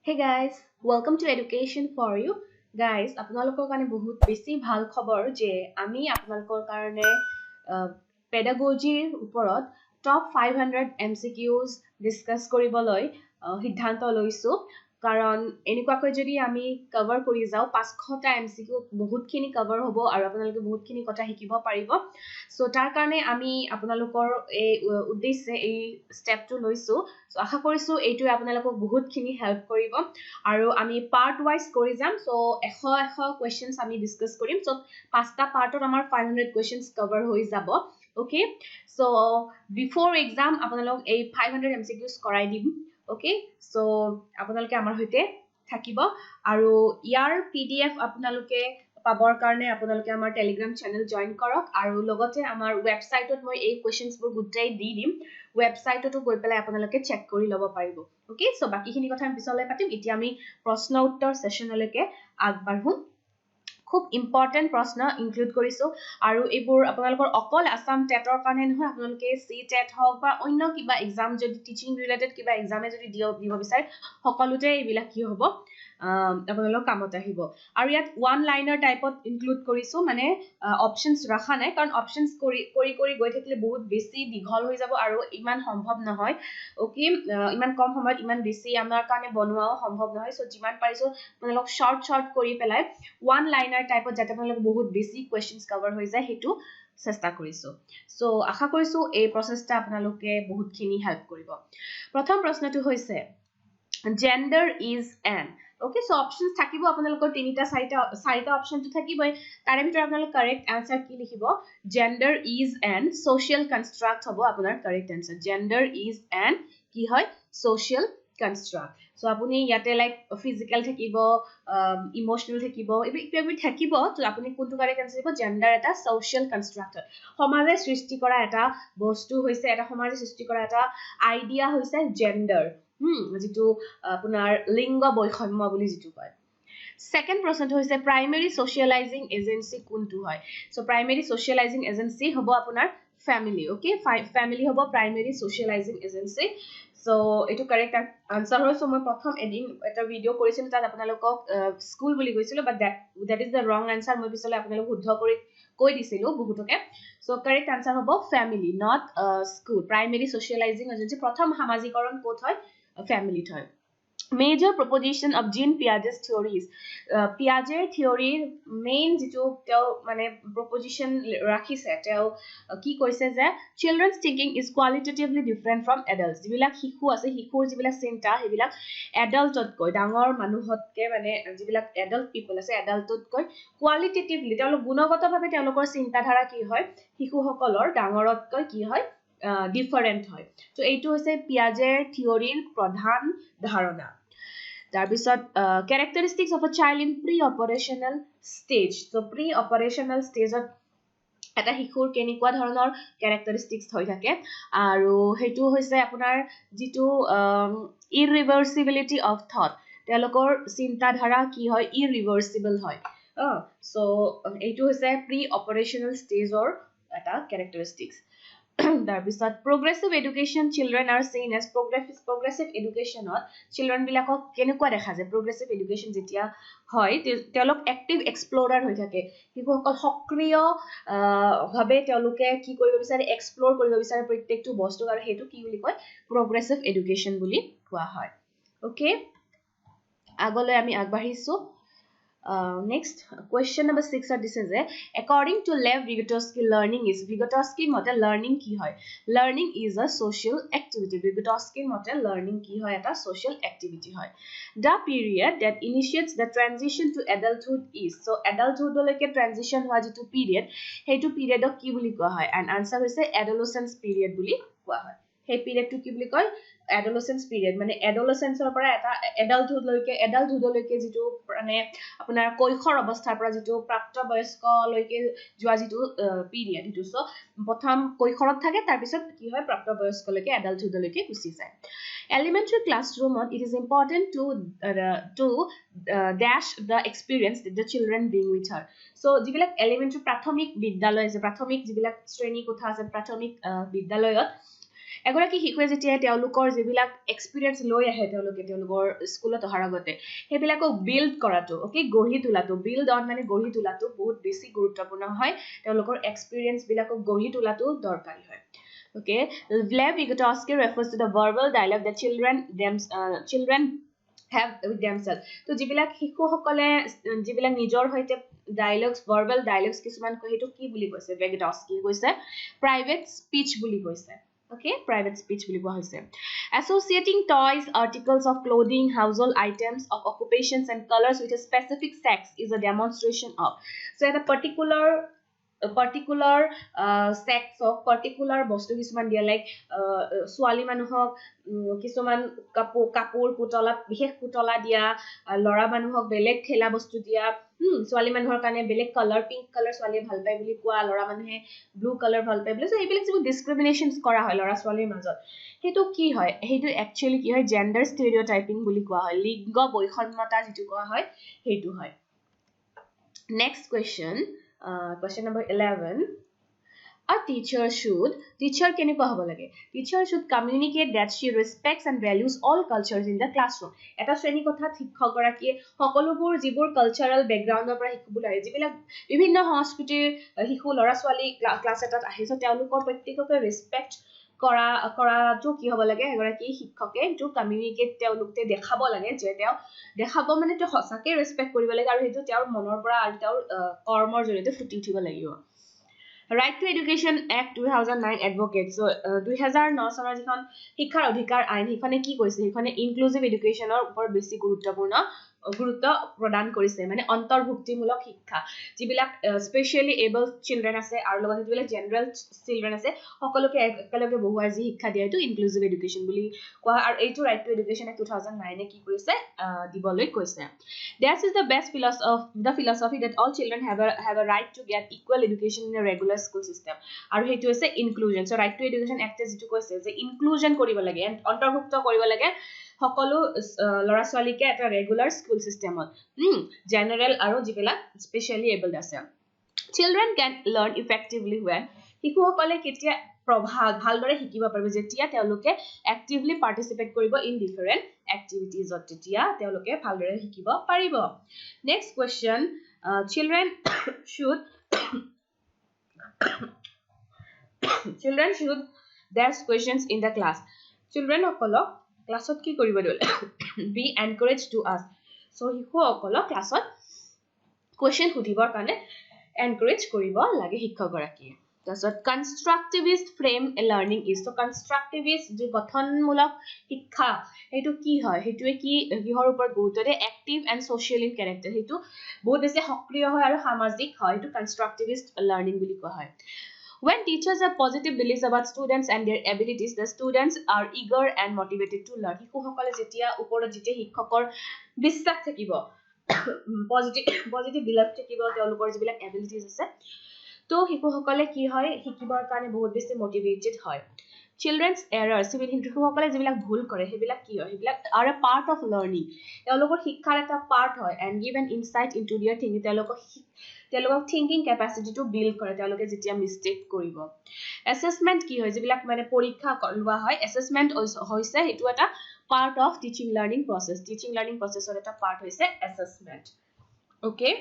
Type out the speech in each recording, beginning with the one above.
Hey guys, welcome to Education for You. Guys, আপোনালোকৰ কাৰণে বহুত বেছি ভাল খবৰ যে আমি আপোনালোকৰ কাৰণে পেডাগজিৰ ওপৰত টপ 500 MCQs ডিসকাস কৰিবলৈ সিদ্ধান্ত লৈছো কাৰণ এনেকুৱাকৈ যদি আমি কভাৰ কৰি যাও 500টা MCQ বহুতখিনি কভাৰ হ'ব আৰু আপোনালোকে বহুতখিনি কথা শিকিব পাৰিব সো তাৰ কাৰণে আমি আপোনালোকৰ এই উদ্দেশ্যে এই ষ্টেপটো লৈছো সো আশা কৰিছো এইটোৱে আপোনালোকক বহুতখিনি হেল্প কৰিব আৰু আমি পাৰ্ট ওয়াইজ কৰি যাম সো 100 কোৱেশ্চনছ আমি ডিসকাস কৰিম সো পাঁচটা পাৰ্টত আমাৰ 500 কোৱেশ্চনছ কভাৰ হৈ যাব okay so before exam আপোনালোক এই 500 MCQs কৰাই দিম okay so আপোনালোকে আমাৰ হৈতে থাকিব আৰু ইয়াৰ PDF আপোনালোকে পাবৰ কাৰণে আপোনালোকে আমাৰ টেলিগ্ৰাম চেনেল জয়েন কৰক আৰু লগতে আমাৰ ওয়েবসাইটত মই এই কোৱেশ্চনছবোৰ গুটাই দি দিম ওয়েবসাইটতো গৈ পেলাই আপোনালোকে চেক কৰি লব পাৰিব okay so বাকিখিনি কথা আমি পিছলৈ পাতিম এতিয়া আমি প্ৰশ্ন উত্তৰ সেশনলৈকে আগবাঢ়ো খুব ইম্পৰ্টেন্ট প্ৰশ্ন ইনক্লুড কৰিছো আৰু এইবোৰ আপোনালোকৰ অকল আসাম টেটৰ কাৰণে নহয় আপোনালোকে সি টেট হওক বা অন্য কিবা এক্সাম যদি টিচিং ৰিলেটেড কিবা এক্সামে যদি দিব বিচাৰে সকলোতে এইবিলাক কি হ'ব আপোনালোক কামত আহিব আৰু ইয়াত ওয়ান লাইনাৰ টাইপত ইনক্লুড কৰিছো মানে অপশনছ ৰাখা নাই কাৰণ অপশনছ কৰি গৈ থাকিলে বহুত বেছি দীঘল হৈ যাব আৰু ইমান সম্ভৱ নহয় ওকে ইমান কম সময়ত ইমান বেছি আমাৰ কাৰণে বনোৱাও সম্ভৱ নহয় সো যিমান পাৰিছো আপোনালোক শৰ্ট কৰি পেলাই ওয়ান লাইনাৰ টাইপত যাতে আপোনালোক বহুত বেছি কোৱেশ্চনছ কভাৰ হৈ যায় হেতু চেষ্টা কৰিছো সো আশা কৰিছো এই প্ৰচেষ্টা আপোনালোকে বহুতখিনি হেল্প কৰিব প্ৰথম প্ৰশ্নটো হৈছে gender is an okay so options থাকিব আপোনালোকৰ তিনিটা চাৰিটা অপশন থাকিবই তাৰে ভিতৰত আপোনালোক কাৰেক্ট আনসাৰ কি লিখিব gender is an social construct হ'ব আপোনাৰ correct answer gender is an কি হয় social construct so আপুনি ইয়াতে লাইক ফিজিক্যাল থাকিব ইমোশনাল থাকিব এইবোৰ থাকিব তো আপুনি কোনটো কাৰেক্ট আনসাৰ দিব জেন্ডাৰ এটা সোশ্যাল কনস্ট্ৰাক্ট সমাজে সৃষ্টি কৰা এটা বস্তু হৈছে এটা সমাজে সৃষ্টি কৰা এটা আইডিয়া হৈছে জেন্ডাৰ যেটো আপোনাৰ লিংগ বৈষম্য বুলি যেটো কয় সেকেন্ড প্ৰশ্নটো হৈছে প্ৰাইমেৰী সোশ্যালাইজিং এজেন্সি কোনটো হয় সো প্ৰাইমেৰী সোশ্যালাইজিং এজেন্সি হ'ব আপোনাৰ ফ্যামিলি ওকে ফ্যামিলি হ'ব প্ৰাইমেৰী সোশ্যালাইজিং এজেন্সি সো এটো কাৰেক্ট আনসাৰ হয় সো মই প্ৰথম এদিন এটা ভিডিও কৰিছিল তাত আপোনালোকক স্কুল বুলি কৈছিল বাট দ্যাট ইজ দ্য ৰং আনসাৰ মই পিছলৈ আপোনালোক শুদ্ধ কৰি কৈ দিছিলো বহুতকে সো কাৰেক্ট আনসাৰ হ'ব family not school primary socialising agency প্ৰথম সামাজিকৰণ কোত হয় ফ্যামিলি হয় major proposition of Jean Piaget's theories Piaget theory main যেটো তেও মানে proposition ৰাখিছে তেও কি কৈছে যে children's thinking is qualitatively different from adults যিবিলাক শিশু আছে শিশুৰ যিবিলাক চিন্তা হেবিলাক adultত কৈ ডাঙৰ মানুহতকে মানে যিবিলাক adult people আছে adultত কৈ qualitatively তেওঁলোক গুণগতভাৱে তেওঁলোকৰ চিন্তাধাৰা কি হয় শিশুসকলৰ ডাঙৰতকৈ কি হয় different হয় তো এইটো হৈছে পিয়াজেৰ থিওৰিৰ প্ৰধান ধাৰণা তাৰ পিছত characteristics of a child in pre-operational stage so pre-operational stage এটা শিশুৰ কেনেকুৱা ধৰণৰ characteristics হৈ থাকে আৰু হেতু হৈছে আপোনাৰ যেটো irreversibility of thought তেওঁলোকৰ চিন্তাধাৰা কি হয় irreversible হয় so এইটো হৈছে pre-operational stage or এটা characteristics তাৰপিছত progressive education children are seen as progressive education children বিলাকক কেনেকুৱা দেখা যায় progressive education যেতিয়া হয় তেওঁলোক active explorer হৈ থাকে শিশুসকল সক্ৰিয় ভাবে তেওঁলোকে কি কৰিব বিচাৰে এক্সপ্লোৰ কৰিব বিচাৰে প্ৰত্যেকটো বস্তু আৰু হেতু কি বুলি কয় progressive education বুলি কোৱা হয় ওকে আগলৈ আমি আগবাঢ়িছো next question number 6 this is according to Lev Vygotsky learning is Vygotsky model learning ki hoy learning is a social activity Vygotsky model learning ki hoy eta social activity hoy the period that initiates the transition to adulthood is so adulthood leke transition hoa jitu period hetu period ok ki buli koa hoy and answer hoise adolescence period buli koa hoy he period to ki buli koy adolescence period মানে adolescence ৰ পৰা এটা adulthood লৈকে যেটো মানে আপোনাৰ কৈশোৰ অৱস্থাৰ পৰা যেটো প্ৰাপ্তবয়স্ক লৈকে যোৱা যেটো পিৰিয়ড হেতু সো প্ৰথম কৈশোৰত থাকে তাৰ পিছত কি হয় প্ৰাপ্তবয়স্ক লৈকে adulthood লৈকে গুছি যায় elementary classroom it is important to dash the experience that the children bring with her so যিবিলাক elementary প্ৰাথমিক বিদ্যালয় আছে প্ৰাথমিক যিবিলাক শ্ৰেণী কোঠা আছে প্ৰাথমিক বিদ্যালয়ত এগৰাকী শিশুৱে যেতিয়া তেওঁলোকৰ যিবিলাক এক্সপিৰিয়েন্স লৈ আহে তেওঁলোকৰ স্কুলত অহাৰ আগতে সেইবিলাকক বিল্ড কৰাটো ওকে গঢ়ি তোলাটো বিল্ড অন মানে গঢ়ি তোলাটো বহুত বেছি গুৰুত্বপূৰ্ণ হয় তেওঁলোকৰ এক্সপিৰিয়েন্স বিলাকক গঢ়ি তোলাটো দৰকাৰী হয় okay Vygotsky refers to the verbal dialogue that children have with themselves to jibilak hikhu hokole jibilak nijor hoite dialogues verbal dialogues kisuman ko hetu ki buli koise Vygotsky koise private speech buli koise okay private speech buli koa hoise associating toys articles of clothing household items of occupations and colors with a specific sex is a demonstration of so at a particular sex of particular bostu kisuman dia like swali manuhok kisuman kapur putola bihek putola dia lora manuhok belek khela bostu dia swali manuhor kane belek color pink color swali bhal pai boli koa lora manuhe blue color bhal pai boli so ebilek jibu discriminations kora hoy lora swali majot hetu ki hoy hetu actually ki hoy gender stereotyping boli koa hoy lingo boikhonmata jitu koa hoy hetu hoy next question question number 11 a teacher keneko hobo lage teacher should communicate that she respects and values all cultures in the classroom eta shreni kotha shikkok gorakie hokolobur jibur cultural background or pora hikbu lage jibilak bibhinno সংস্কৃতিৰ হিকু লৰা ছোৱালী class এটাত আহিছে তেওঁলোকৰ প্ৰত্যেককে ৰেসপেক্ট কৰা তো কি হ'ব লাগে এগৰাকী শিক্ষকে to communicate তেওঁলোকতে দেখাব লাগে যে তেওঁ দেখাব মানে তেওঁ হসাকে ৰেসপেক্ট কৰিব লাগে আৰু হেতু তেওঁৰ মনৰ পৰা আৰু তেওঁৰ কৰ্মৰ জৰিয়তে ফুটি উঠিব লাগিব Right to Education Act 2009 advocates so 2009 চনৰ যিখন শিক্ষাৰ অধিকাৰ আইন হিখনে কি কৈছে হিখনে ইনক্লুসিভ এডুকেশনৰ ওপৰত বেছি গুৰুত্ব প্ৰদান কৰিছে মানে অন্তৰ্ভুক্তিমূলক শিক্ষা যিবিলাক স্পেশালি এবল চিলড্ৰেন আছে আৰু লগতে যিবিলাক জেনাৰেল চিলড্ৰেন আছে সকলোকে একেলগে বহুৱাই যি শিক্ষা দিয়া এটো ইনক্লুসিভ এডুকেশন বুলি কোৱা আৰু এইটো ৰাইট টু এডুকেশন এক্ট 2009 এ কি কৰিছে দিবলৈ কৈছে This is the best philosophy that all children have a right to get equal education in a regular school system আৰু হেতু আছে inclusion so right to education act যেটো কৈছে যে inclusion কৰিব লাগে অন্তৰ্ভুক্ত কৰিব লাগে সকলো লৰা ছোৱালীকে এটা ৰেগুলাৰ স্কুল সিস্টেমত জেনাৰেল আৰু যিবিলাক স্পেশালি এবলড আছে children can learn effectively when শিশুসকলে কেতিয়া ভালদৰে শিকিব পাৰিব যেতিয়া তেওঁলোকে actively participate কৰিব in different activities তেতিয়া তেওঁলোকে ভালদৰে শিকিব পাৰিব next question children should ask questions in the class children okolok classot ki koribo dole be encouraged to ask so hiku okolok classot question hudibor kane encourage koribo lage শিক্ষকগৰাকী তাৰছত constructivist frame learning is so constructivist যে গঠনমূলক শিক্ষা হেতু কি হয় হেতুৱে কি কিহৰ ওপৰত গুৰুত্ব দিয়ে active and social in character হেতু বহুত বেছি সক্ৰিয় হয় আৰু সামাজিক হয় হেতু constructivist learning বুলি কোৱা হয় When teachers have positive beliefs about students and their abilities, the students are eager and motivated to learn. শিশুসকলে যেতিয়া ওপৰত যেতিয়া শিক্ষকৰ বিশ্বাস থাকিব positive belief থাকিব তেওঁলোকৰ যিবিলাক abilities আছে তো শিশুসকলে কি হয় শিকিবৰ কাৰণে বহুত বেছি motivated হয় Children's errors শিশুসকলে যিবিলাক ভুল কৰে সেইবিলাক কি হয় সেইবিলাক are a part of learning তেওঁলোকৰ শিক্ষাৰ এটা part হয় and give an insight into their thinking তেওঁলোকৰ thinking capacity to build কৰে তেওঁলোকে যেতিয়া mistake কৰিব assessment কি হয় যিবিলাক মানে পৰীক্ষা লোৱা হয় assessment হৈছে হেতু এটা part of teaching learning process or এটা part হৈছে assessment okay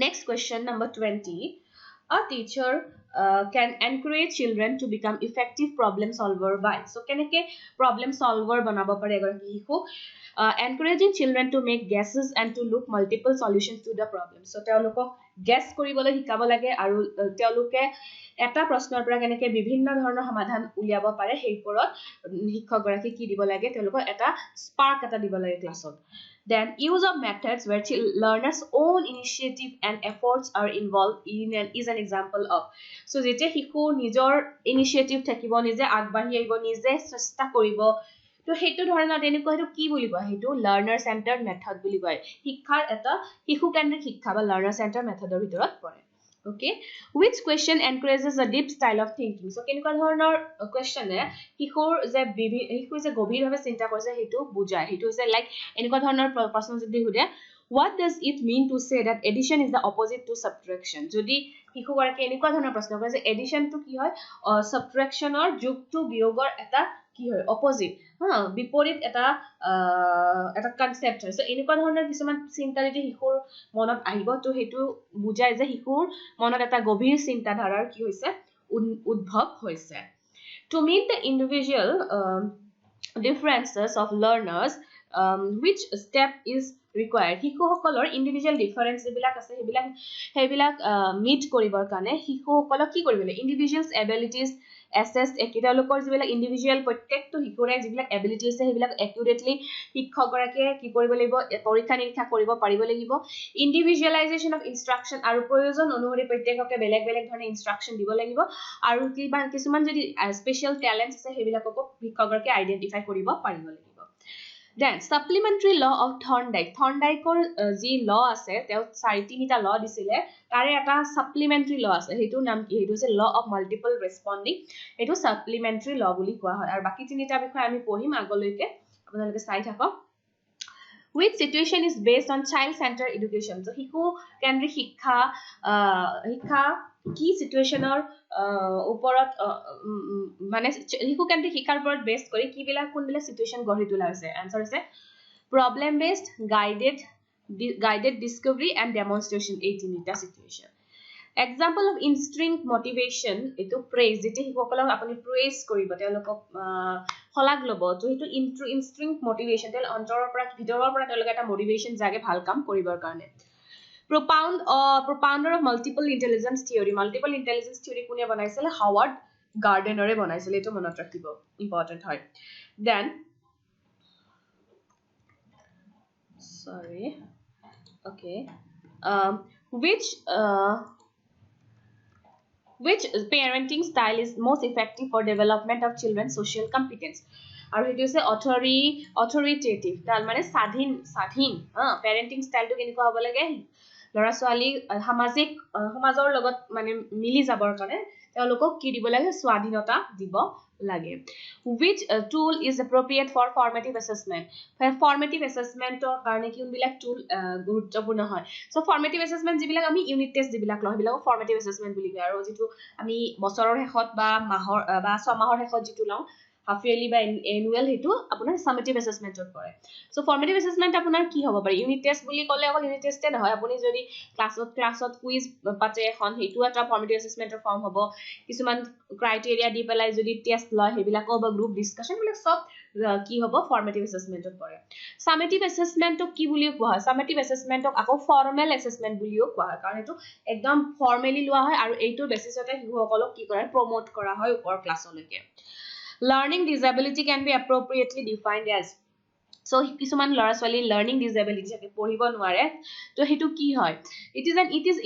next question number 20 A teacher can encourage children to become effective problem solver by so keneke problem solver banabo pare egoraki hiku encouraging children to make guesses and to look multiple solutions to the problem so teolokok guess koribole hikabo lage aru teoluke eta proshnar pora keneke bibhinno dhoroner samadhan uliabo pare hei porot শিক্ষকগৰাকী কি দিব লাগে teolokok eta spark eta দিব লাগে classot Then use of methods where learners own initiative and efforts are involved is an example of so jete hiku nijor initiative thakibo nije agbahi aibo nije chesta koribo to hetu dhoroner eniko hetu ki boli koy hetu learner centered method boli koy শিক্ষাৰ এটা শিশু কেন্দ্ৰিক শিক্ষা বা learner centered methodৰ ভিতৰত পৰে Okay which question encourages a deep style of thinking so কেনেকুৱা ধৰণৰ question এ হিকুৰ যে গভীৰভাৱে চিন্তা কৰিছে হেতু বুজায় হেতু হৈছে লাইক এনেকুৱা ধৰণৰ প্ৰশ্ন যদি হুদে What does it mean to say that addition is the opposite to subtraction? Jodi hikhu gora ke enikwa dhana prashno kore je addition to ki hoy subtraction or jog to biyogor eta ki hoy opposite ha biporit eta concept hoy so enikwa dhana kisuman chinta jodi hikur monot ahibo to hetu bujai je hikur monot eta gobhir chinta dharar ki hoise udbhav hoise. To meet the individual differences of learners, which step is required? Hiku hokolor individual difference jibilak ase hebilak meet koribor kane hiku hokolok ki koribole individuals abilities assess ekitalokor jibilak individual protecto hikure jibilak abilities ase hebilak accurately hikhogorake ki koribo laibo porikha nikha koribo paribo lagibo. Individualization of instruction aru proyojon onuhori protyekoke beleg dhone instruction dibo lagibo aru kiba kisuman jodi special talents ase hebilakoko hikhogorake identify koribo paribo lagibo. Then supplementary law of Thorndike ji law ase teo 4-3 law disile tare eta supplementary law ase hetu nam ki hetu ase law of multiple responding hetu supplementary law buli koa hoy aru baki 3ta bikhoy ami pohim agoloike apunaloke sai thakok. Which situation is based on child centered education? So hiku kendric hikha কি সিচুৱেচনৰ ওপৰত মানে হিকু কেন্দ্ৰিক শিক্ষাৰ ওপৰত base কৰি কি বিলা কোন বিলা সিচুৱেচন গঢ়ি তোলা হৈছে আনসাৰ হৈছে প্ৰবলেম বেসড গাইডেড ডিসকভাৰী এন্ড ডেমনস্ট্ৰেচন এই তিনিটা সিচুৱেচন. এক্সাম্পল অফ ইনস্ট্ৰিংক্ট মোটিভেশন এটো প্ৰেজ যেতি হিকসকলক আপুনি প্ৰেজ কৰিব তেওঁলোকক হলাগ লব তো হেতু ইনস্ট্ৰিংক্ট মোটিভেশন তেল অন্তৰৰ পৰা ভিতৰৰ পৰা তেওঁলোকে এটা মোটিভেশন জাগে ভাল কাম কৰিবৰ কাৰণে. Propounder of multiple intelligence theory কোনে বনাইছিল হাৱাৰ্ড গাৰ্ডেনৰে বনাইছিল এটো মনত ৰাখিব ইম্পৰ্টেন্ট হয়. Then which parenting style is most effective for development of children's social competence? আৰু হেতু আছে authoritative তাল মানে স্বাধীন parenting style to কেনেকুৱা হ'ব লাগে লৰা ছোৱালী সামাজিক সমাজৰ লগত মানে মিলি যাবৰ কাৰণে তেওঁলোকক কি দিব লাগে স্বাধীনতা দিব লাগে. Which tool is appropriate for formative assessment? Formative assessment or কাৰণে কোনবিলাক টুল গুৰুত্বপূৰ্ণ হয় সো formative assessment যিবিলাক আমি ইউনিট টেস্ট যিবিলাক লয় সেইবিলাক formative assessment বুলি কয় আৰু যেটো আমি বছৰৰ শেষত বা মাহৰ বা ছমাহৰ শেষত যেটো লওঁ half yearly বা annual হেতু আপোনাৰ summative assessment ত পৰে. So formative assessment আপোনাৰ কি হ'ব পাৰে unit test বুলি ক'লে অকল unit test এ নহয় আপুনি যদি ক্লাছত কুইজ পাতে এখন হেতু এটা formative assessment ৰ ফৰ্ম হ'ব কিছুমান ক্ৰাইটেৰিয়া দি পেলাই যদি টেস্ট লয় হেবিলাক বা গ্ৰুপ ডিসকাশন বিলাক সব কি হ'ব formative assessment ত পৰে. Summative assessment ক কি বুলি কোৱা হয় summative assessment ক আকৌ formal assessment বুলিও কোৱা হয় কাৰণ এটো একদম ফৰ্মালি লোৱা হয় আৰু এইটো বেসিসতে হিসকলক কি কৰে প্ৰমোট কৰা হয় ওপৰ ক্লাছলৈকে. Learning disability can be appropriately defined as so kisuman lora swali learning disability jake poribo nware to hetu ki hoy it is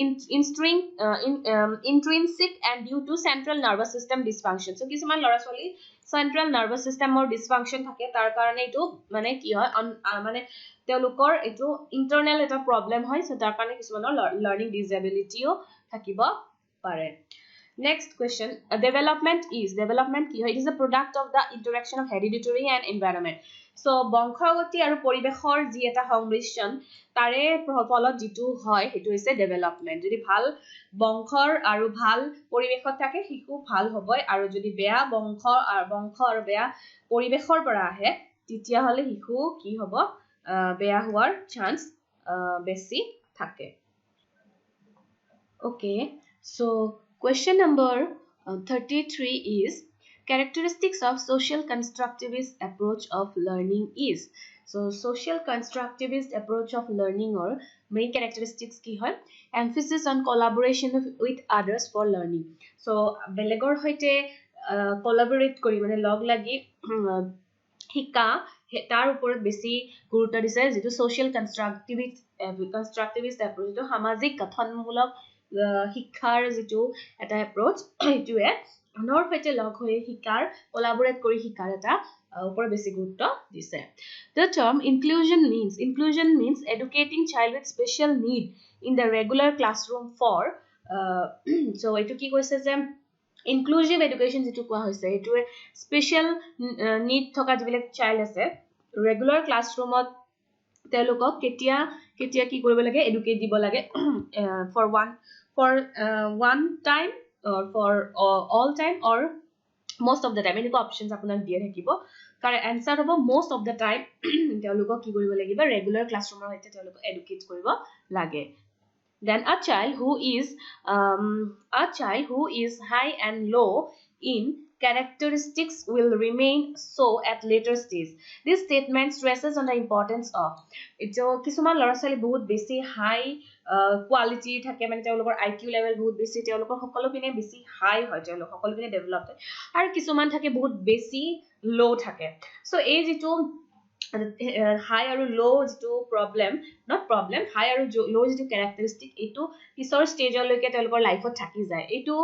intrinsic and due to central nervous system dysfunction so kisuman lora swali central nervous system or dysfunction thake tar karone etu mane ki hoy mane teolukor etu internal eta problem hoy so tar karone kisumanor learning disability o thakibo pare. Next question, development ki hoy it is a product of the interaction of hereditary and environment. So bongkhagoti aru poribeshor ji eta সংমিশ্ৰণ tare ফলত jitu hoy hetu hoise development jodi bhal bongkhor aru bhal poribeshot thake hiku bhal hoboy aru jodi beya bongkhor aru beya poribeshor pora ahe titia hole hiku ki hobo beya hoar chance besi thake. Okay, so question number 33 is characteristics of social constructivist approach of learning is. So social constructivist approach of learning or main characteristics ki hoy emphasis on collaboration with others for learning. So belegor hoite collaborate kori mane log lagi hika tar upor besi guruত্ব দিছে যেটো social constructivist approach to সামাজিক গঠনমূলক শিক্ষাৰ যেটো এটা approach এটোৱে আনৰ সৈতে লগ হৈ শিকাৰ কোলাবৰেট কৰি শিকাৰ এটা ওপৰ বেছি গুৰুত্ব দিছে. The term inclusion means educating child with special need in the regular classroom for so eto ki কৈছে যে inclusive education যেটো কোৱা হৈছে এটোৱে special need থকা যিবিলাক child আছে regular classroomত তেওঁলোকক কেতিয়া কেতিয়া কি কৰিব লাগে এডুকেট দিব লাগে for one time or for all time or most of the time এনেকুৱা অপশনস আপোনাক দিয়া থাকিব কাৰণ এনসাৰ হ'ব most of the time তেওঁলোকক কি কৰিব লাগিব ৰেগুলাৰ ক্লাছৰুমৰ সৈতে তেওঁলোকক এডুকেট কৰিব লাগে then a child who is high and low in characteristics will remain so at later stage. This statement stresses on the importance of it's কিছুমান ল'ৰা ছোৱালী বহুত বেছি হাই কোৱালিটি থাকে মানে তেওঁলোকৰ IQ লেভেল বহুত বেছি তেওঁলোকৰ সকলো পিনে বেছি হাই হয় তেওঁলোক সকলো পিনে ডেভেলপ হয় আৰু কিছুমান থাকে বহুত বেছি লো থাকে সো এই যেটো high আৰু low যেটো problem high আৰু low যেটো characteristic এটো পিছৰ ষ্টেজলৈকে তেওঁলোকৰ লাইফত থাকি যায় এটো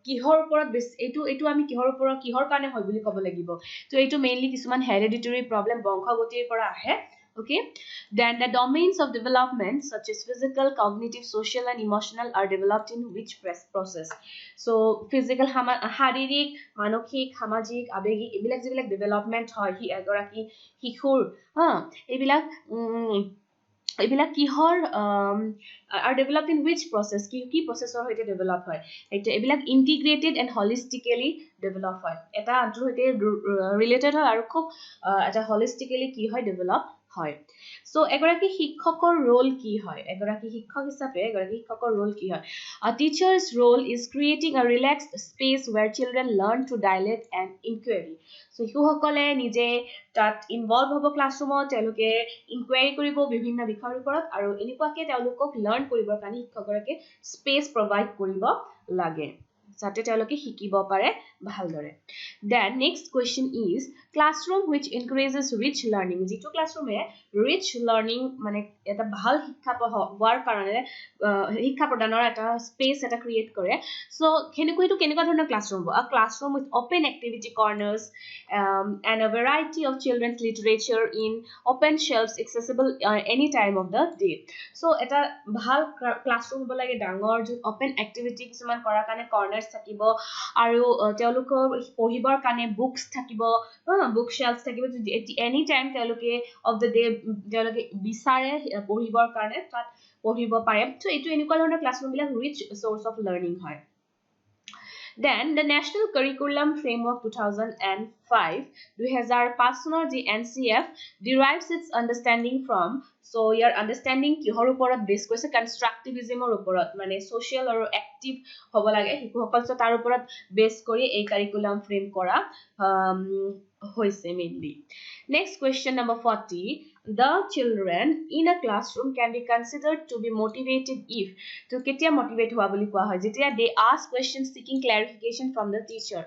কিহৰ ওপৰত এটো আমি কিহৰ কাৰণে হয় বুলি ক'ব লাগিব তো এটো মেইনলি কিছুমান হেৰিডিটৰী প্ৰবলেম বংশগতিৰ পৰা আহে okay then the domains of development such as physical cognitive social and emotional are developed in which process so physical শাৰীৰিক মানসিক সামাজিক আবেগিক এবিলাক যেবিলাক ডেভেলপমেন্ট হয় হি এগৰাকী শিশুৰ এইবিলাক কিহৰ are developed in which process কি processor হইতে develop হয় এইবিলাক integrated and holistically develop হয় এটা আনটোৰ হইতে related হয় আৰু খুব এটা holistically কি হয় develop হয় সো এগৰাকী শিক্ষকৰ ৰোল কি হয় এগৰাকী শিক্ষক হিচাপে এগৰাকী শিক্ষকৰ ৰোল কি হয় a teacher's role is creating a relaxed space where children learn to dialogue and inquiry so শিশুসকলে নিজে তাত ইনভলভ হ'ব ক্লাছৰুমত তেওঁলোকে ইনকুৱাৰি কৰিব বিভিন্ন বিষয়ৰ ওপৰত আৰু এনেকুৱাকে তেওঁলোকক লাৰ্ন কৰিবৰ কাৰণে শিক্ষকগৰাকীয়ে স্পেচ প্ৰভাইড কৰিব লাগে যাতে তেওঁলোকে শিকিব পাৰে ভালদৰে then next question is classroom which encourages rich learning যেটো ক্লাছৰুমে rich learning মানে এটা ভাল শিক্ষা হোৱাৰ কাৰণে শিক্ষা প্ৰদানৰ এটা স্পেচ এটা ক্ৰিয়েট কৰে সো কেনেকুৱা ধৰণৰ ক্লাছৰুম হ'ব a classroom with open activity corners and a variety of children's literature in open shelves accessible any time of the day so এটা ভাল ক্লাছৰুম হ'ব লাগে ডাঙৰ open activity কিছুমান কৰাৰ কাৰণে corners থাকিব আৰু তেওঁলোকৰ পঢ়িবৰ কাৰণে বুকস থাকিব বুক shelves থাকিব any time তেওঁলোকে of the day তেওঁলোকে বিচাৰে পঢ়িবৰ কাৰণে তাত পঢ়িব পাৰে so এইটো এনেকুৱা ধৰণৰ ক্লাছৰুম বিলাক rich source of learning হয় then the national curriculum framework 2005 চনৰ যি NCF derives its understanding from so your understanding কিহৰ ওপৰত বেস কৰিছে কনস্ট্ৰাকটিভিজমৰ ওপৰত মানে social আৰু active হ'ব লাগে শিশুসকল তাৰ ওপৰত বেস কৰি এই কাৰিকুলাম ফ্ৰেম কৰা হৈছে mainly next question number 40 the children in a classroom can be considered to be motivated if to ketia motivate howa boli koa hoy jetia they ask questions seeking clarification from the teacher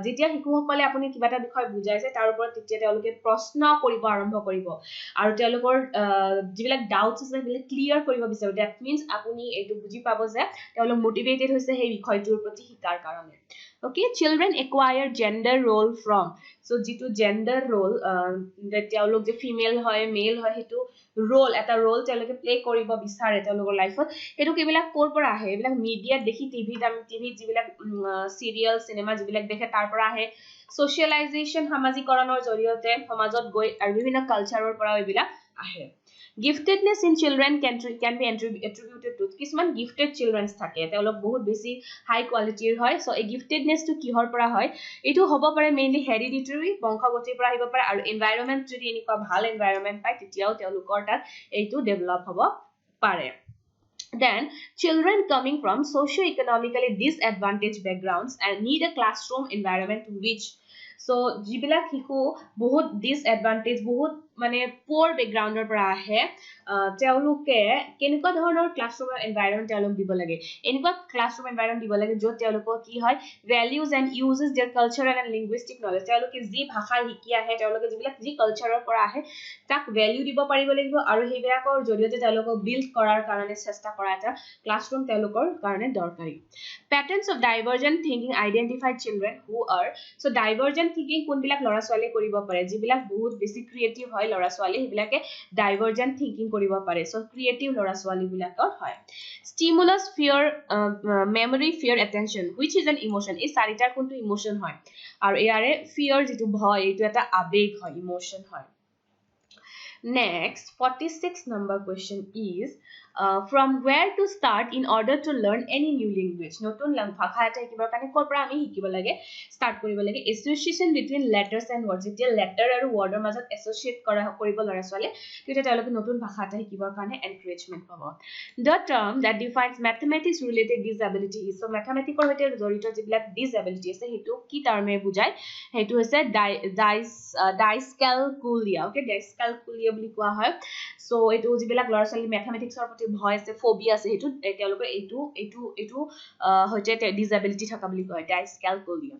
jetia শিশুসকলে আপুনি কিবা এটা বিষয় বুজাইছে তাৰ ওপৰত তেতিয়া তেওঁলোকে প্ৰশ্ন কৰিব আৰম্ভ কৰিব আৰু তেওঁলোকৰ যিবিলাক ডাউটছ আছে সেইবিলাক ক্লিয়াৰ কৰিব বিচাৰে that means আপুনি এটো বুজি পাব যে তেওঁলোক মোটিভেটেড হৈছে সেই বিষয়টোৰ প্ৰতি শিকাৰ কাৰণে okay children acquire gender role from so jitu gender role তেওঁলোক যে ফিমেল হয় মেল হয় হেতু রোল এটা রোল তেওঁলোকে প্লে কৰিব বিচাৰে তেওঁলোকৰ লাইফত হেতু কিবিলাক কোৰ পৰা আহে এইবিলাক মিডিয়া দেখি টিভি যিবিলাক সিৰিয়েল সিনেমা যিবিলাক দেখে তাৰ পৰা আহে সোশ্যালাইজেশন সামাজিকৰণৰ জৰিয়তে সমাজত গৈ আৰু বিভিন্ন কালচাৰৰ পৰা এইবিলাক আহে giftedness in children can be attributed to কিছুমান gifted children থাকে তেওঁলোক বহুত বেছি হাই কোৱালিটিৰ হয় সো এই giftedness টো কিহৰ পৰা হয় এটো হ'ব পাৰে মেইনলি হেৰিডিটৰী বংশগতিৰ পৰা আহিব পাৰে আৰু এনভায়ৰনমেন্ট যদি এনেকুৱা ভাল এনভায়ৰনমেন্ট পায় তেতিয়াও তেওঁলোকৰ তাত এইটো ডেভেলপ হ'ব পাৰে then children coming from socio-economically disadvantaged backgrounds and need a classroom environment which so jibilak hiku bahut disadvantage bahut মানে poor background পৰা আহে তেওঁলোকে কেনেকুৱা ধৰণৰ ক্লাছৰুম এনভায়ৰনমেন্ট তেওঁলোক দিব লাগে এনেকুৱা ক্লাছৰুম এনভায়ৰনমেন্ট দিব লাগে য'ত তেওঁলোকৰ কি হয় values and uses their cultural and linguistic knowledge তেওঁলোকে যি ভাষা শিকি আহে তেওঁলোকে যিবিলাক যি কালচাৰৰ পৰা আহে তাক ভ্যালু দিব পাৰিব লাগিব আৰু হেইবিলাকৰ জৰিয়তে তেওঁলোকক বিল্ড কৰাৰ কাৰণে চেষ্টা কৰা এটা ক্লাছৰুম তেওঁলোকৰ কাৰণে দৰকাৰী patterns of divergent thinking identified children who are so divergent thinking কোনবিলাক ল'ৰা ছোৱালী কৰিব পাৰে যিবিলাক বহুত বেছি ক্ৰিয়েটিভ হয় ল'ৰা ছোৱালী হেবিলাকে ডাইভাৰজেন্ট থিংকিং কৰিব পাৰে সো ক্ৰিয়েটিভ ল'ৰা ছোৱালী বিলাকৰ হয় stimulus fear memory fear attention which is an emotion এই চাৰিটাৰ কোনটো ইমোশন হয় আৰু ইয়াৰে fear যেটো ভয় এটো এটা আবেগ হয় ইমোশন হয় Next, 46 number question is from where to start in order to learn any new language. Notun bhasha eta hikibar kane kor pora ami hikibo lage start koribo lage. Association between letters and words. Jetia letter aru word er majot associate koribo lora swale tete teloke notun bhasha eta hikibar kane encouragement pabo. The term that defines mathematics related disability is, so mathematics or hoite jorito jibilak disability ase hetu ki term e bujai, hetu hoise dyscalculia. Okay, dyscalculia বুলি কোৱা হয়. So এটো যিবিলাক লৰা ছোৱালী ম্যাথমেটিক্সৰ প্ৰতি ভয় আছে, ফোবিয়া আছে, হেতু তেওঁলোকৰ এটো হয়তে ডিসএবিলিটি থকা বুলি কয়, dyscalculia.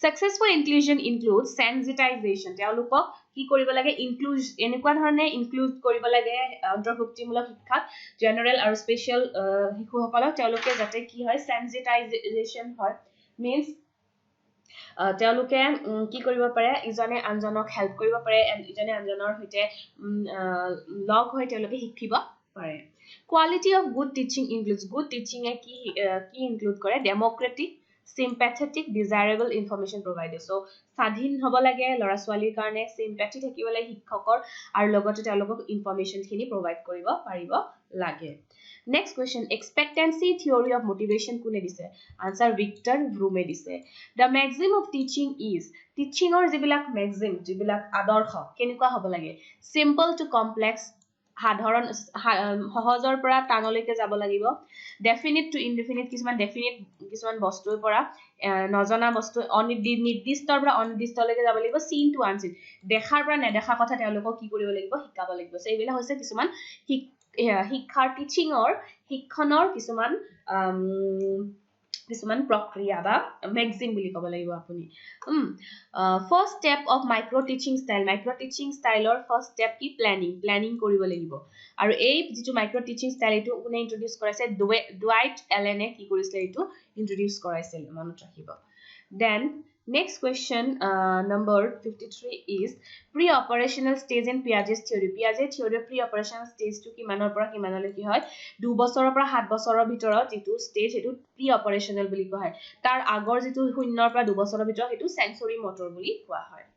Successful inclusion includes sensitization. তেওঁলোকক কি কৰিব লাগে, ইনক্লুজ এনেকুৱা ধৰণে ইনক্লুড কৰিব লাগে অন্তৰ্ভুক্তিমূলক শিক্ষাত জেনাৰেল আৰু স্পেশাল শিশুসকলক তেওঁলোকে যাতে কি হয় sensitization হয়, means তেওঁলোকে কি কৰিব পাৰে, ইজনে আনজনক হেল্প কৰিব পাৰে, ইজনে আনজনৰ হৈতে লগ হৈ তেওঁলোকে শিকিব পাৰে। Quality of good teaching includes, good teaching এ কি ইনক্লুড কৰে, democratic, sympathetic, desirable information provided. So স্বাধীন হ'ব লাগে লৰা ছোৱালীৰ কাৰণে, sympathy থাকিব লাগে শিক্ষকৰ আৰু লগতে তেওঁলোকক ইনফৰমেশন খিনি প্ৰভাইড কৰিব পাৰিব লাগে। Next question, expectancy theory of motivation কোনে দিছে? Answer Victor Vroome দিছে। The maxim of teaching is, teaching or jibilak maxim, jibilak adarsh kenuka hobo lage, simple to complex, সাধাৰণ সহজৰ পৰা টানলৈকে যাব লাগিব, definite to indefinite, কিছুমান definite কিছুমান বস্তুৰ পৰা নজনা বস্তু নিৰ্দিষ্টৰ পৰা অনিৰ্দিষ্টলৈকে যাব লাগিব, seen to unseen, দেখাৰ পৰা নেদেখা কথা তেওঁলোকক কি কৰিব লাগিব, শিকাব লাগিব। সো এইবিলা হৈছে কিছুমান শিক্ষাৰ টিচিংৰ শিক্ষণৰ কিছুমান প্ৰক্ৰিয়া বা ম্যাক্সিম বুলি ক'ব লাগিব আপুনি। First step of micro teaching style, micro teaching ষ্টাইলৰ ফাৰ্স্ট স্টেপ কি, প্ল্যানিং কৰিব লাগিব। আৰু এই যেটো মাইক্ৰো টিচিং ষ্টাইল এটো কোনে ইন্ট্ৰোডিউস কৰাইছে, ডুৱাইট এলেনে কি কৰিছিল এটো ইন্ট্ৰোডিউস কৰাইছিল, মনত ৰাখিব। Then next question, number 53 is pre-operational stage in Piaget's theory. Piaget theory pre-operational stage to kimanor pora kimanole ki hoy, 2 বছৰৰ পৰা 7 বছৰৰ ভিতৰত যেটো stage হেতু pre-operational বুলি কোৱা হয়। তাৰ আগৰ যেটো 0 পৰা 2 বছৰৰ ভিতৰত হেতু sensory motor বুলি কোৱা হয়।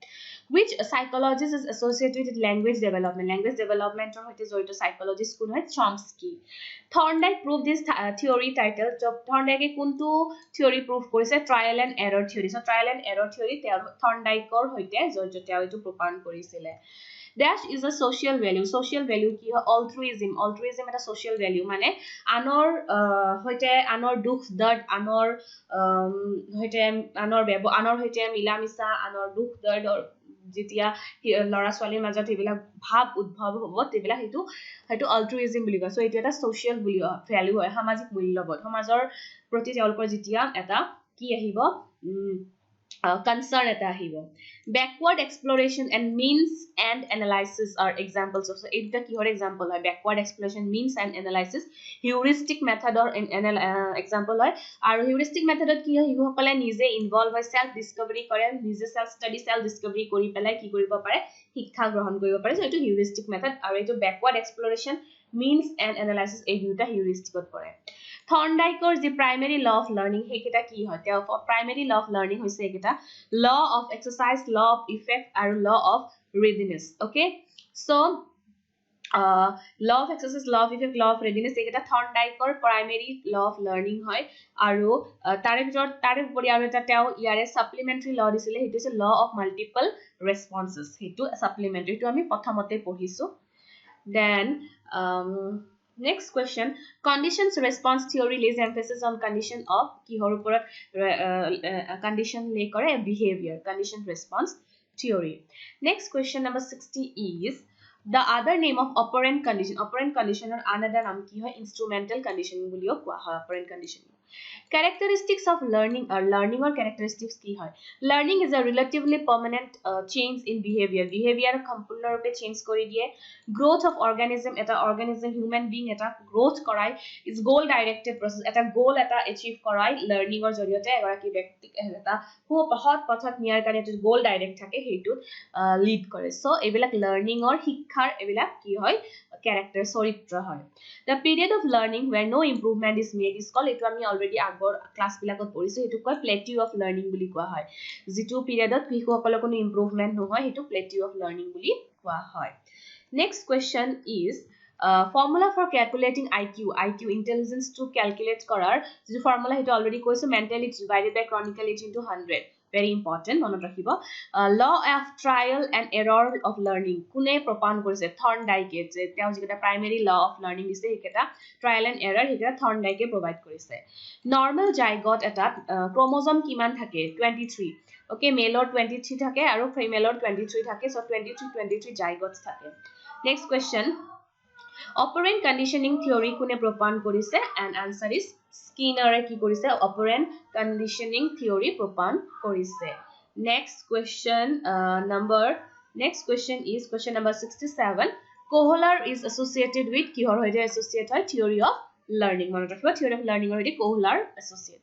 Which psychologist is associated with language development? Language development or hoite joito psychologist kun hoy, Chomsky. Thorndike proved this theory title. Thorndike kuntu theory prove korise, trial and error theory. So trial and error theory Thorndike or hoite joito teo etu propound korisile. Dash is a social value. Social value ki hoy, altruism. Altruism eta social value mane anor hoite anor dukh dard anor hoite anor hoite milamisa anor dukh dard or যেতিয়া লৰা ছোৱালীৰ মাজত এবিলাক ভাব উদ্ভৱ হ'ব তেবিলা হেতু altruism বুলি কয়। সো এটো এটা সোশ্যাল ভ্যালু হয়, সামাজিক মূল্যবোধ, সমাজৰ প্ৰতি তেওঁলোকৰ যেতিয়া এটা কি আহিব concern eta ahibo. Backward exploration and means and analysis are examples of, so eta ki hor example hoy, backward exploration, means and analysis, heuristic method or example hoy, aru heuristic method ki hoy hokole nije involve hoy, self discovery kore, nije self study self discovery kori pelai ki koribo pare, শিক্ষা গ্ৰহণ কৰিব পাৰে। So এটো heuristic method আৰু এটো backward exploration, means and analysis এই দুটা heuristicত পৰে। Thorndikeৰ যি primary law of learning হেকিটা কি হয়, তেওঁ primary law of learning হৈছে একিটা law of exercise, law of effect আৰু law of readiness. Okay, so law of exercise, law of effect, law of readiness ekita Thorndikeৰ primary law of learning হয়। আৰু তাৰে উপৰি আৰু এটা তেওঁ ইয়াৰে supplementary law দিছিলে, হেতু হৈছে law of multiple responses, হেতু supplementary, হেতু আমি প্ৰথমতে পঢ়িছো। Then next question, conditions response theory lays emphasis on condition of kihor uporat condition lay kore behavior, condition response theory. Next question number 60 is the other name of operant condition. Operant condition or another naam ki hoy, instrumental conditioning buliyo kowa hoy operant conditioning. Characteristics of learning or characteristics ki hoy, learning is a relatively permanent change in behavior সম্পূৰ্ণ ৰূপে change কৰি দিয়ে। growth of organism, eta organism human being eta growth korai, is goal directed process, eta goal eta achieve korai learning or জৰিয়তে এগৰাকী ব্যক্তিক এটা বহুত পথত নিয়াৰ কাৰণে এটো goal direct থাকে, হেতু lead কৰে। সো এবিলাক learning or শিক্ষাৰ এবিলাক কি হয়, character চৰিত্ৰ হয়। The period of learning where no improvement is made is called, eto ami already আগৰ ক্লাস বিলাকত পঢ়িছো, এটো কয় plateau of learning বুলি কোৱা হয়। যেটো পিৰিয়ডত শিশুসকলৰ কোনো ইমপ্ৰুভমেন্ট নহয়, হেতু plateau of learning বুলি কোৱা হয়। Next question is formula for calculating IQ intelligence to calculate korar. The formula hito already koiso mental age divided by chronicle age into 100. Very important. Monot rakhibo. Law of trial and error of learning. Kune propound korise Thorndike Ans. Teo jiketa primary law of learning dise hiketa trial and error hiketa Thorndike provide korise. Normal zygote etat chromosome kiman thake 23. Okay, male or 23 thake aru female or 23 thake. So 23 zygotes thake. Next question. Operant conditioning theory kune propound korise, and answer is Skinner ki korise operant conditioning theory propound korise. Next question is question number 67. Kohler is associated with kihor hoite associate hoy theory of learning. Mone rakhibo theory of learning hoite Kohler associate.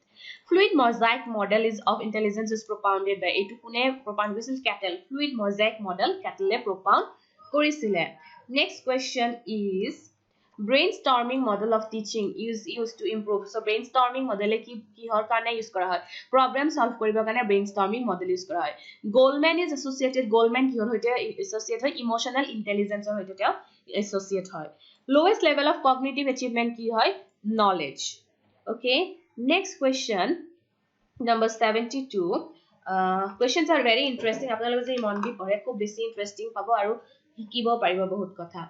Fluid mosaic model is of intelligence is propounded by etu kune propound koisil Kettle. Fluid mosaic model Kettle propound korisile. Next question is brainstorming model of teaching is used to improve. So brainstorming model ki hor karone use kora hoy, problem solve koribo karone brainstorming model use kora hoy. Goldman is associated, Goldman ki hor hoite associate hoy emotional intelligence or hoite teo associate hoy. Lowest level of cognitive achievement ki hoy knowledge. Okay, next question number 72. Questions are very interesting. Apnaloke je mon bi pore khub beshi interesting pabo aru hikibo paribo bahut kotha.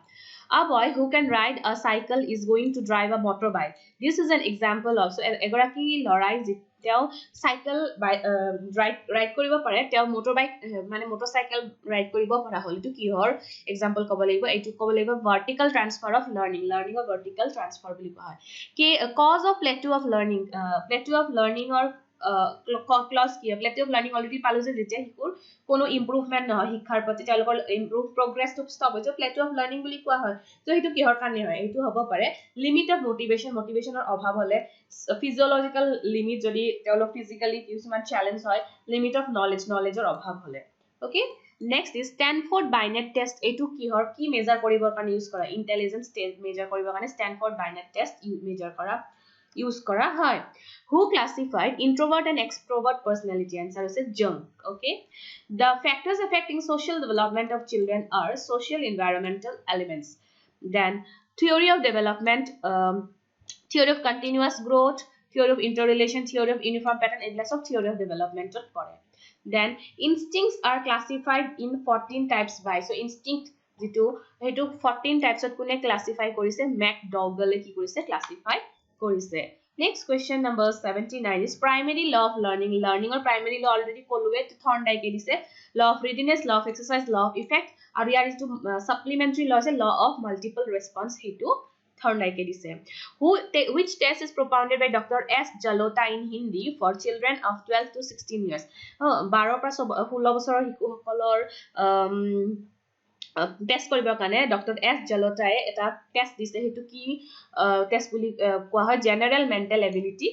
A boy who can ride a cycle is going to drive a motorbike. This is an example also. Egoraki lorai jeteo cycle ride koribo pare teo motorbike mane motorcycle ride koribo para hol tu ki hor example kobo lagibo etu kobo lagibo vertical transfer of learning or vertical transfer boli koha hoy ke cause of plateau of learning or clause ki plateau of learning already palo je jete hikur kono improvement no hikhar proti telokor improve progress to stop hoje plateau of learning boli koa hoy. So hitu kihor karone hoy etu hobo pare limit of motivation or obhav hole physiological limit jodi telok physically কিছুমান challenge hoy limit of knowledge or obhav hole. Okay, next is Stanford Binet test etu kihor ki measure koribor karone use kora intelligence test measure koribor karone Stanford Binet test measure kora use kora hoy. Who classified introvert and extrovert personality? Answer is Jung. Okay, the factors affecting social development of children are social environmental elements. Then theory of development, theory of continuous growth, theory of interrelation, theory of uniform pattern, and less of theory of development. Then instincts are classified in 14 types by, so instinct jitu hetu 14 types of kune classify korise McDougall ki korise classify korise. Next question number 79 is primary law of learning or primary law already kolue to Thorndike dise law of readiness, law of exercise, law of effect, and here is to supplementary law is a law of multiple response hetu Thorndike dise. Which test is propounded by Dr. S. Jalota in Hindi for children of 12 to 16 years? 12 pra 16 বছৰৰ হিকু সকলৰ test কৰিব কাৰণে doctor S জলতায়ে এটা test দিছে হেতু কি test বুলি কোৱা হয় জেনাৰেল মেন্টাল এবিলিটি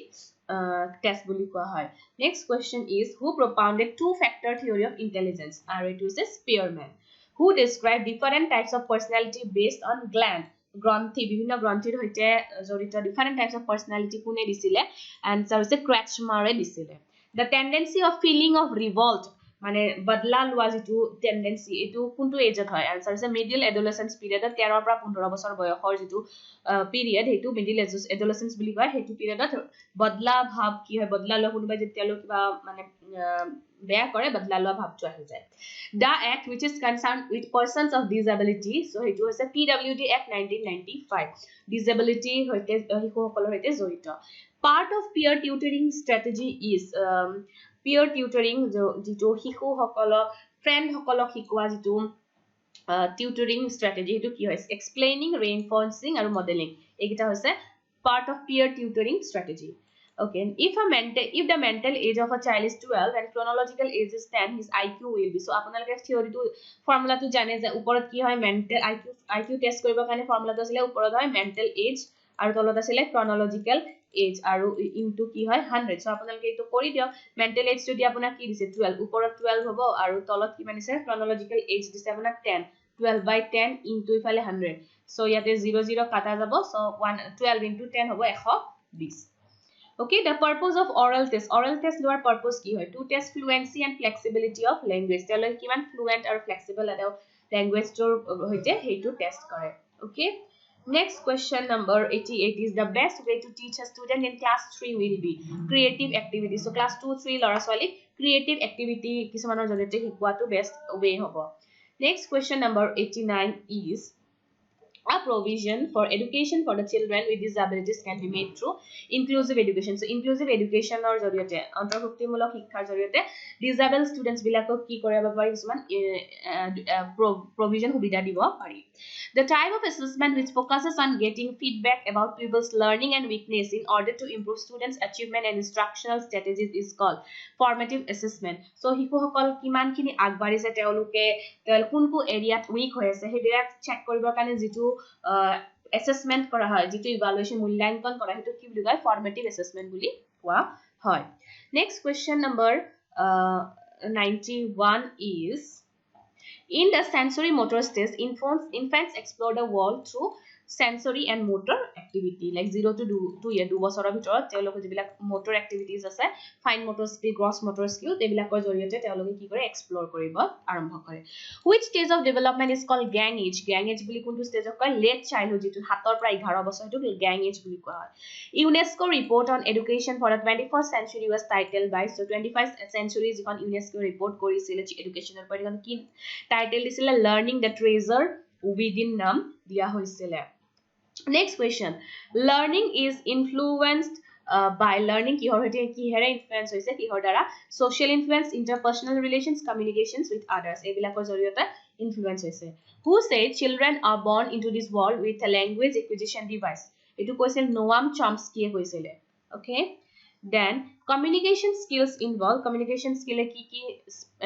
টেষ্ট বুলি কোৱা হয়. Next question is who propounded two factor theory of intelligence, and it is Spearman. Who described different types of personality based on গ্ৰন্থি বিভিন্ন গ্ৰন্থিৰ হৈতে জড়িত different types of personality কোনে দিছিলে? Answer is Kretschmer দিছিলে. The tendency of feeling of revolt মানে বদলা লোৱা যেটো টেন্ডেন্সি এটো কোনটো এজত হয়? আনসাৰ আছে মিডল এডোলেসেন্স পিৰিয়ড 13 পৰা 15 বছৰ বয়সৰ যেটো পিৰিয়ড হেতু মিডল এডোলেসেন্স বুলি কয় হেতু পিৰিয়ডত বদলা ভাব কি হয় বদলা লোৱা কোনোবা যেতিয়া লোক কিবা মানে বেয়া কৰে বদলা লোৱা ভাবটো আহি যায়. The act which is concerned with persons of disability, so হেতু হৈছে PWD Act 1995 disability হৈতে হিকসকলৰ হৈতে জড়িত. Part of peer tutoring strategy is peer tutoring যেটো হিকু হকলক ফ্ৰেন্ড হকলক হিকোৱা যেটো tutoring strategy হেতু কি হয় explaining, reinforcing আৰু modeling এইটা হৈছে part of peer tutoring strategy. Okay, if the mental age of a child is 12 and chronological age is 10, his IQ will be, so আপোনালোকে theory to formula to জানে যে ওপৰত কি হয় mental IQ test কৰিব কাৰণে formula তো আছিল ওপৰত হয় mental age আৰু তলত আছিল chronological age আৰু into কি হয় 100. so আপোনালোকে এটো কৰি দিও mental age যদি আপোনাক কি দিছে 12 ওপৰত 12 হ'ব আৰু তলত কি মানিছে chronological age দিছে আপোনাক 10 12 by 10 into ইফালে 100. so ইয়াতে 00 কাটা যাব, so 12 into 10 হ'ব 120. Okay, the purpose of oral test lower purpose ki hoy to test fluency and flexibility of language telo kiman fluent or flexible ল্যাঙ্গুৱেজটোৰ হৈতে হেইটো টেষ্ট কৰে okay Next question number 88 is the best way to teach a student in class 3 will be creative activity. So class 2 3 lora swali creative activity kisumaনৰ জৰিয়তে শিকোৱাটো best way হ'ব. Next question number 89 is a provision for education for the children with disabilities can be made through inclusive education. So inclusive education or জৰিয়তে অন্তৰ্ভুক্তিমূলক শিক্ষাৰ জৰিয়তে disabled students বিলাকক কি কৰাব পাৰি কিছুমান provision সুবিধা দিব পাৰি The type of assessment which focuses on getting feedback about pupils' learning and weakness in order to improve students' achievement and instructional strategies is called formative assessment. So, শিশুসকল কিমানখিনি আগবাঢ়িছে তেওঁলোকে কোনটো এৰিয়াত উইক হৈ আছে সেইবিলাক চেক কৰিবৰ কাৰণে যিটো assessment কৰা হয় যিটো ইভালুৱেচন মূল্যাঙ্কন কৰা সেইটো কি বুলি কয় formative assessment বুলি কোৱা হয়. Next question number 91 is In the sensory motor stage, infants explore the world through sensory and motor activity. Like 0 to 2 year, 2 বছৰৰ ভিতৰত তেওঁলোকে যিবিলাক motor activities আছে, fine motor speed, gross motor skill, এইবিলাকৰ জৰিয়তে তেওঁলোকে কি কৰে explore কৰিব আৰম্ভ কৰে. Which stage of development is called gang age? Gang age বুলি কোনটো stage কয় late childhood যিটো 7 ৰ পৰা 11 বছৰ সেইটো gang age বুলি কোৱা হয়. UNESCO report on education for the 21st century was titled by so 21st century যিখন UNESCO report কৰিছিল educational পৰিকন কি title দিছিল learning the treasure within নাম দিয়া হৈছিল Next question learning is influenced by learning কিহৰ হৈতে কিহেৰে influence হৈছে কিহৰ দ্বাৰা social influence interpersonal relations communications with others এইবিলাকৰ জৰিয়তে influence হৈছে Who said children are born into this world with a language acquisition device এটো কৈছিল নোয়াম চমস্কিয়ে কৈছিল okay Then communication skills involve communication skill ki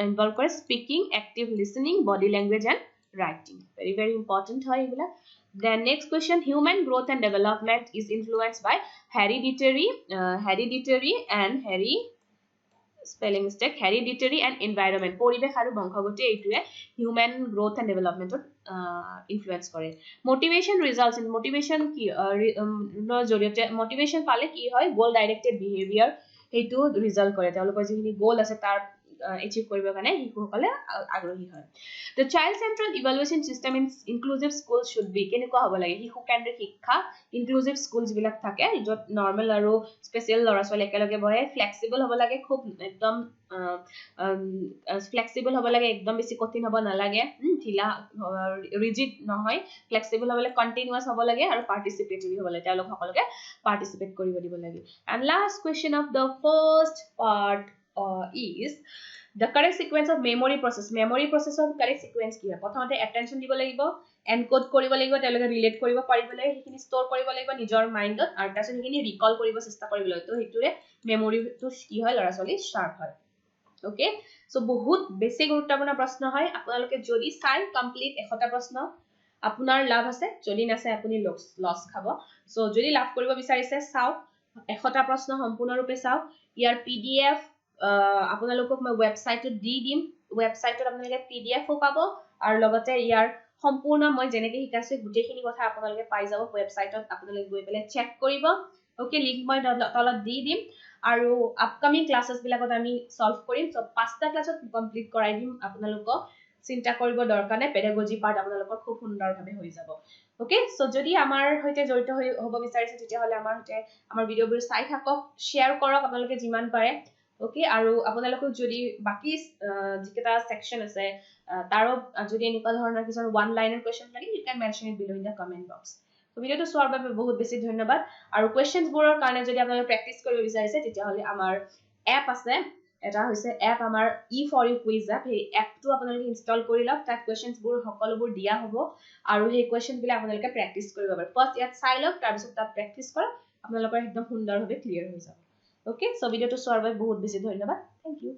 involve kore speaking active listening body language and writing very important hoy egula Then next question human growth and development is influenced by hereditary and environment পরিবেশ আৰু বংশগতি এইটোৱে human growth and development influence কৰে motivation results in motivation কি জৰিয়তে motivation পালে কি হয় goal directed behavior এইটো result কৰে তেওঁলোকৰ যিখিনি goal আছে তাৰ achieve কৰিবৰ কাৰণে শিশুসকলে আগ্ৰহী হয় The child centered evaluation system in inclusive schools should be কেনেকুৱা হ'ব লাগে শিশু কেন্দ্ৰিক শিক্ষা inclusive schools বিলাক থাকে যত normal আৰু special লৰা ছোৱালী একেলগে বহে flexible হ'ব লাগে খুব একদম flexible হ'ব লাগে একদম বেছি কঠিন হ'ব নালাগে ঢিলা rigid নহয় flexible হ'ব লাগে continuous হ'ব লাগে আৰু participatory হ'ব লাগে তেওঁলোক সকলোকে participate কৰিব দিব লাগে And last question of the first part is the correct sequence of memory process of correct sequence কি হয় প্ৰথমতে attention দিব লাগিব encode কৰিব লাগিব তেওঁলোকে relate কৰিব পাৰিব লাগে সেইখিনি store কৰিব লাগিব নিজৰ মাইন্ডত আৰু তাৰপিছত সেইখিনি recall কৰিব চেষ্টা কৰিব লাগিব তো হেতুৰে memory তো কি হয় লৰা ছোৱালী sharp হয় okay so বহুত বেছি গুৰুত্বপূৰ্ণ প্ৰশ্ন হয় আপোনালোকে যদি চাই কমপ্লিট 100টা প্ৰশ্ন আপোনাৰ লাভ আছে যদি নাছে আপুনি লস খাব so যদি লাভ কৰিব বিচাৰিছে চাও 100টা প্ৰশ্ন সম্পূৰ্ণৰূপে চাও ইয়াৰ pdf আপোনালোকক মই ওয়েবসাইটত দি দিম ওয়েবসাইটত আপোনালোকে pdf পাব আৰু লগতে ইয়াৰ সম্পূৰ্ণ মই যেনেকৈ শিকাইছো গুটেখিনি কথা আপোনালোকে পাই যাব ওয়েবসাইটত আপোনালোকে গৈ পেলে চেক কৰিব ওকে লিংক মই তলত দি দিম আৰু আপকামিং ক্লাसेস বিলাকত আমি সলভ কৰিম সো 5টা ক্লাছত কমপ্লিট কৰাই দিম আপোনালোকক চিন্তা কৰিব দৰকাৰ নাই পেডাগজি পাৰ্ট আপোনালোকৰ খুব সুন্দৰভাৱে হৈ যাব ওকে সো যদি আমাৰ হৈতে জড়িত হ'ব বিচাৰিছে তেতিয়া হলে আমাৰ ভিডিওবোৰ চাই থাকক শেয়াৰ কৰক আপোনালোকে যিমান পাৰে ওকে আৰু আপোনালোকক যদি বাকি যিকেটা সেকশন আছে তাৰো যদি এনেকুৱা ধৰণৰ কিছু ওয়ান লাইনাৰ কোৱেশ্চন লাগে you can mention it below in the comment box তো ভিডিওটো চোৱাৰ বাবে বহুত বেছি ধন্যবাদ আৰু কোৱেশ্চনছ বোৰৰ কাৰণে যদি আপোনালোকে প্ৰেক্টিস কৰিব বিচাৰিছে তেতিয়া হলে আমাৰ এপ আছে এটা হৈছে এপ আমাৰ E4U কুইজ এপ এই এপটো আপোনালোকে ইনষ্টল কৰি লওক তাত কোৱেশ্চনছ বোৰ সকলোবোৰ দিয়া হ'ব আৰু সেই কোৱেশ্চন বিলাক আপোনালোকে প্ৰেক্টিস কৰিব পাৰে ফাৰ্স্ট ইয়াত চাই লওক তাৰ পিছত তাত প্ৰেক্টিস কৰক আপোনালোকৰ একদম সুন্দৰভাৱে ক্লিয়াৰ হৈ যাব Okay, so video to solve বহুত বেছি ধন্যবাদ. Thank you.